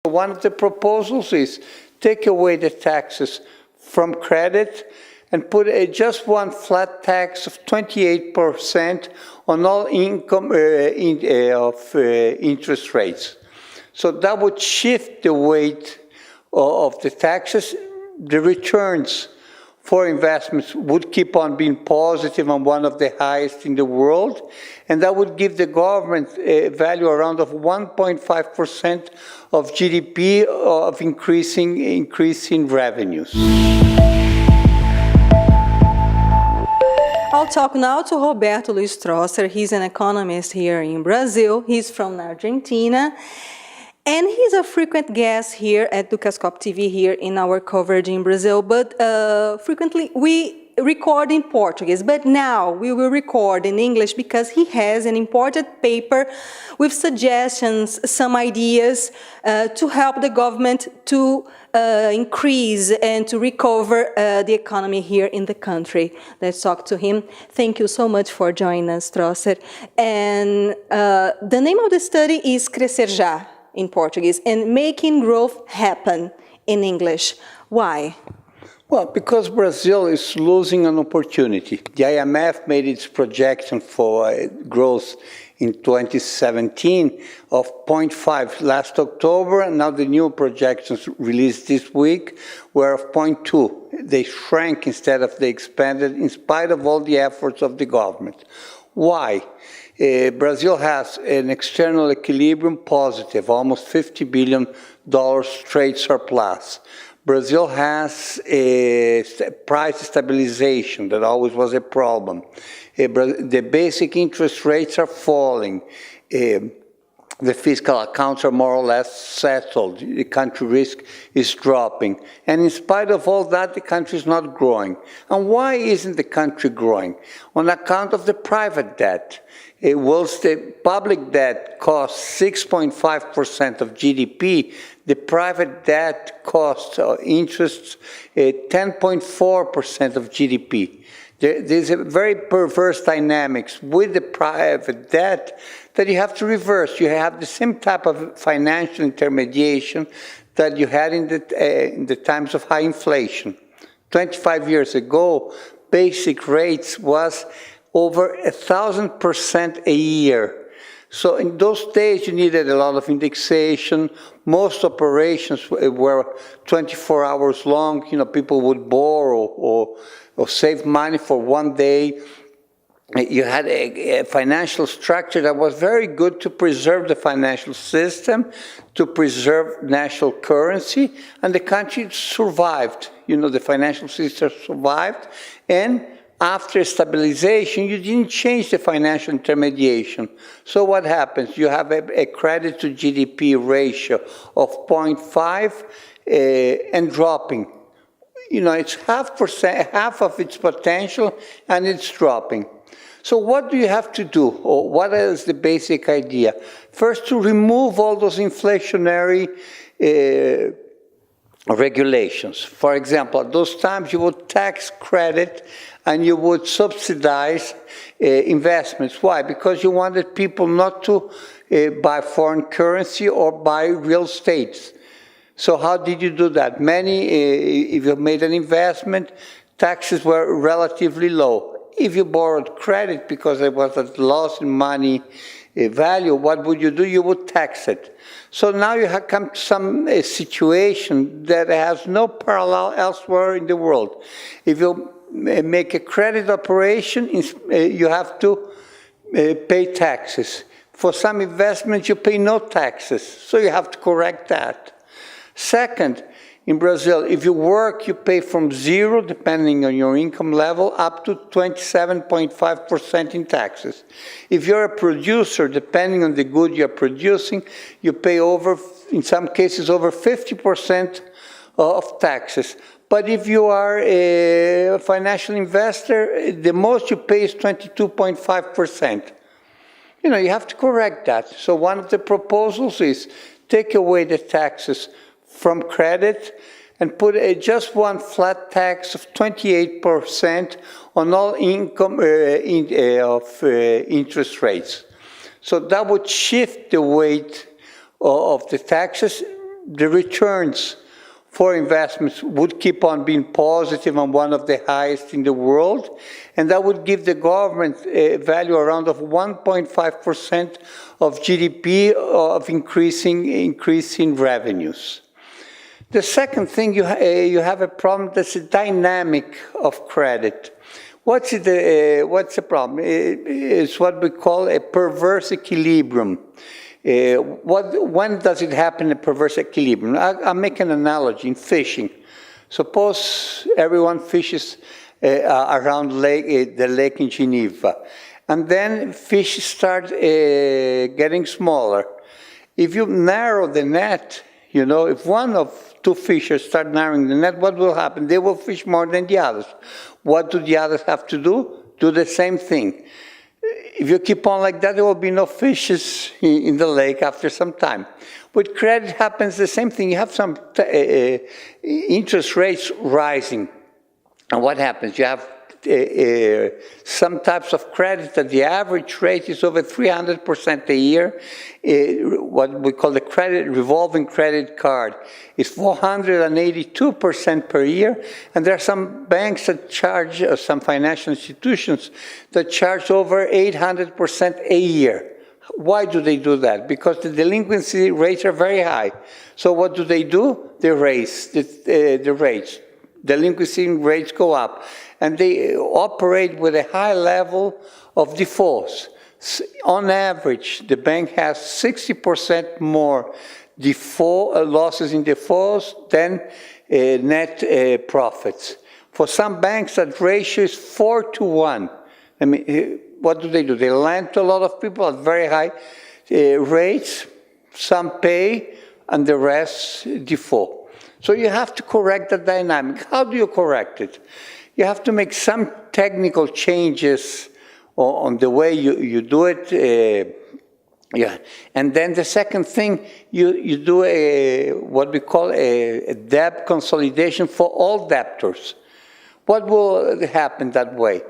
One of the proposals is take away the taxes from credit and put just one flat tax of 28% on all income interest rates. So that would shift the weight of the taxes. The returns for investments would keep on being positive and one of the highest in the world, and that would give the government a value around of 1.5% of GDP of increasing revenues. I'll talk now to Roberto Luis Troster. He's an economist here in Brazil. He's from Argentina. And he's a frequent guest here at Dukascopy TV here in our coverage in Brazil. But frequently we record in Portuguese. But now we will record in English because he has an important paper with suggestions, some ideas to help the government to increase and to recover the economy here in the country. Let's talk to him. Thank you so much for joining us, Troster. And the name of the study is Crescer Já in Portuguese and Making Growth Happen in English. Why? Well, because Brazil is losing an opportunity. The IMF made its projection for growth in 2017 of 0.5 last October, and now the new projections released this week were of 0.2. They shrank instead of they expanded in spite of all the efforts of the government. Why? Brazil has an external equilibrium positive, almost $50 billion trade surplus. Brazil has a price stabilization that always was a problem. The basic interest rates are falling. The fiscal accounts are more or less settled. The country risk is dropping. And in spite of all that, the country is not growing. And why isn't the country growing? On account of the private debt. Whilst the public debt costs 6.5% of GDP, the private debt costs interest 10.4% of GDP. There's a very perverse dynamics with the private debt that you have to reverse. You have the same type of financial intermediation that you had in the times of high inflation. 25 years ago, basic rates was over 1,000% a year. So in those days, you needed a lot of indexation. Most operations were 24 hours long. You know, people would borrow or save money for one day. You had a financial structure that was very good to preserve the financial system, to preserve national currency, and the country survived. You know, the financial system survived, and after stabilization, you didn't change the financial intermediation. So what happens? You have a credit to GDP ratio of 0.5 and dropping. You know, it's half of its potential, and it's dropping. So what do you have to do? Or what is the basic idea? First, to remove all those inflationary regulations. For example, at those times you would tax credit and you would subsidize investments. Why? Because you wanted people not to buy foreign currency or buy real estate. So how did you do that? If you made an investment, taxes were relatively low. If you borrowed credit because there was a loss in money value, what would you do? You would tax it. So now you have come to some situation that has no parallel elsewhere in the world. If you make a credit operation, you have to pay taxes. For some investments, you pay no taxes. So you have to correct that. Second, in Brazil, if you work, you pay from 0, depending on your income level, up to 27.5% in taxes. If you're a producer, depending on the good you're producing, you pay over, in some cases, over 50% of taxes. But if you are a financial investor, the most you pay is 22.5%. You know, you have to correct that. So one of the proposals is take away the taxes from credit and put just one flat tax of 28% on all income interest rates. So that would shift the weight of the taxes. the returns for investments would keep on being positive and one of the highest in the world, and that would give the government a value around of 1.5% of GDP of increasing revenues. The second thing, you have a problem that's a dynamic of credit. What's the problem? It's what we call a perverse equilibrium. When does it happen, a perverse equilibrium? I'll make an analogy in fishing. Suppose everyone fishes around the lake in Geneva, and then fish start getting smaller. If you narrow the net, if one of two fishers start narrowing the net, what will happen? They will fish more than the others. What do the others have to do? Do the same thing. If you keep on like that, there will be no fishes in the lake after some time. With credit happens the same thing. You have some interest rates rising. And what happens? You have some types of credit that the average rate is over 300% a year. What we call the revolving credit card is 482% per year. And there are some banks that charge, some financial institutions that charge over 800% a year. Why do they do that? Because the delinquency rates are very high. So what do? They raise the rates. Delinquency rates go up. And they operate with a high level of defaults. On average, the bank has 60% more losses in defaults than net profits. For some banks, that ratio is 4-to-1. I mean, what do? They lend to a lot of people at very high rates. Some pay, and the rest default. So you have to correct that dynamic. How do you correct it? You have to make some technical changes on the way you do it. And then the second thing, you do what we call a debt consolidation for all debtors. What will happen that way?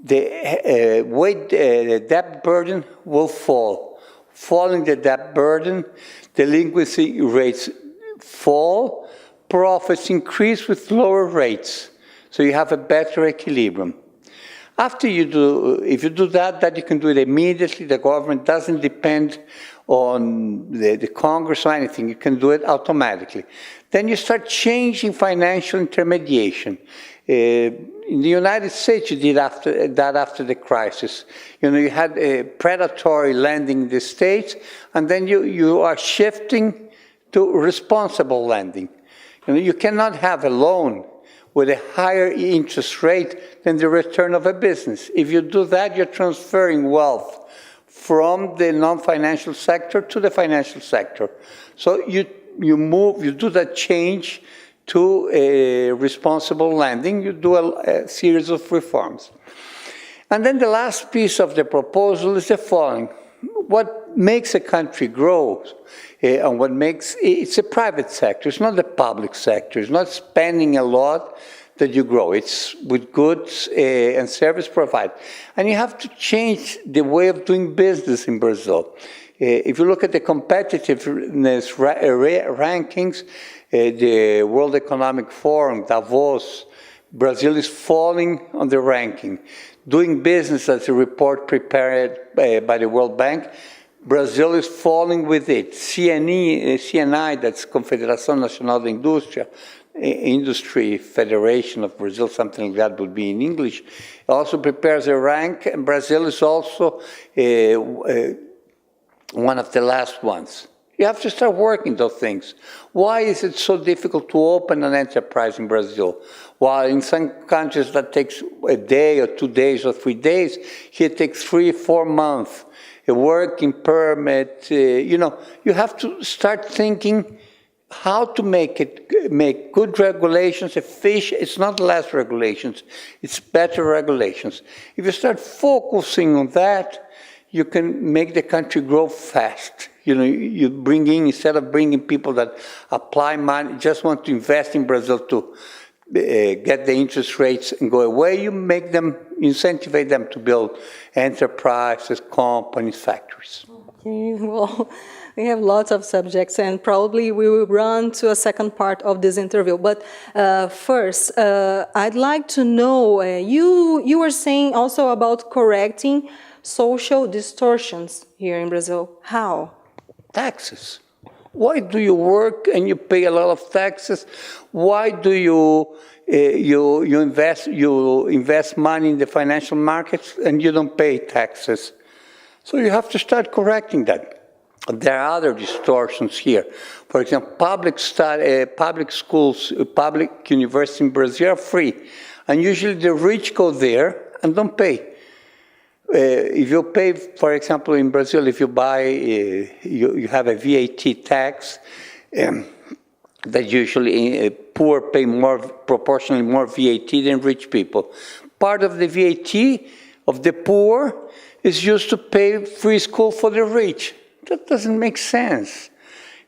The debt burden will fall. Falling the debt burden, delinquency rates fall, profits increase with lower rates. So you have a better equilibrium. If you do that you can do it immediately. The government doesn't depend on the Congress or anything. You can do it automatically. Then you start changing financial intermediation. In the United States, you did that after the crisis. You had predatory lending in the States, and then you are shifting to responsible lending. You cannot have a loan with a higher interest rate than the return of a business. If you do that, you're transferring wealth from the non-financial sector to the financial sector. So you do that change to responsible lending. You do a series of reforms. And then the last piece of the proposal is the following. What makes a country grow and it's a private sector, it's not the public sector, it's not spending a lot that you grow, it's with goods and service provided. And you have to change the way of doing business in Brazil. If you look at the competitiveness rankings, the World Economic Forum, Davos, Brazil is falling on the ranking. Doing business, as a report prepared by the World Bank, Brazil is falling with it. CNI, that's Confederação Nacional da Indústria, Industry Federation of Brazil, something like that would be in English, also prepares a rank, and Brazil is also one of the last ones. You have to start working those things. Why is it so difficult to open an enterprise in Brazil? While in some countries that takes a day or 2 days or 3 days, here it takes 3 or 4 months. A working permit, you have to start thinking how to make good regulations efficient. It's not less regulations, it's better regulations. If you start focusing on that, you can make the country grow fast. You bring in, instead of bringing people that apply money, just want to invest in Brazil to get the interest rates and go away, you make them, incentivize them to build enterprises, companies, factories. Okay, well, We have lots of subjects, and probably we will run to a second part of this interview. But first, I'd like to know, you were saying also about correcting social distortions here in Brazil. How? Taxes. Why do you work and you pay a lot of taxes? Why do you invest money in the financial markets and you don't pay taxes? So you have to start correcting that. There are other distortions here. For example, public schools, public universities in Brazil are free. And usually the rich go there and don't pay. If you pay, for example, in Brazil, if you buy, you have a VAT tax, that usually poor pay proportionally more VAT than rich people. Part of the VAT of the poor is used to pay free school for the rich. That doesn't make sense.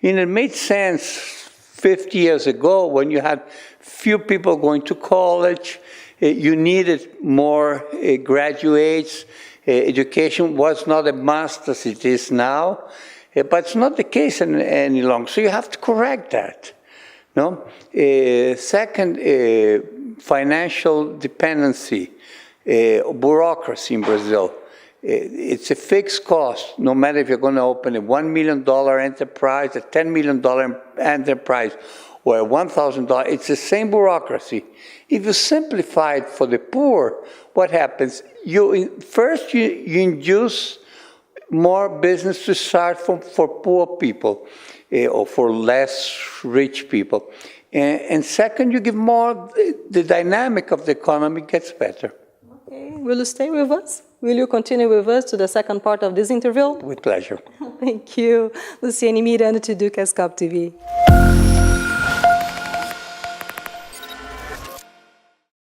It made sense 50 years ago when you had few people going to college, you needed more graduates, education was not a must as it is now, but it's not the case any longer, so you have to correct that. No? Second, financial dependency, bureaucracy in Brazil. It's a fixed cost, no matter if you're going to open a $1 million enterprise, a $10 million enterprise, or a $1,000, it's the same bureaucracy. If you simplify it for the poor, what happens? First, you induce more business to start for poor people, or for less rich people. And second, you give more, the dynamic of the economy gets better. Okay, will you stay with us? Will you continue with us to the second part of this interview? With pleasure. Thank you. Luciane Miranda to Dukascopy TV.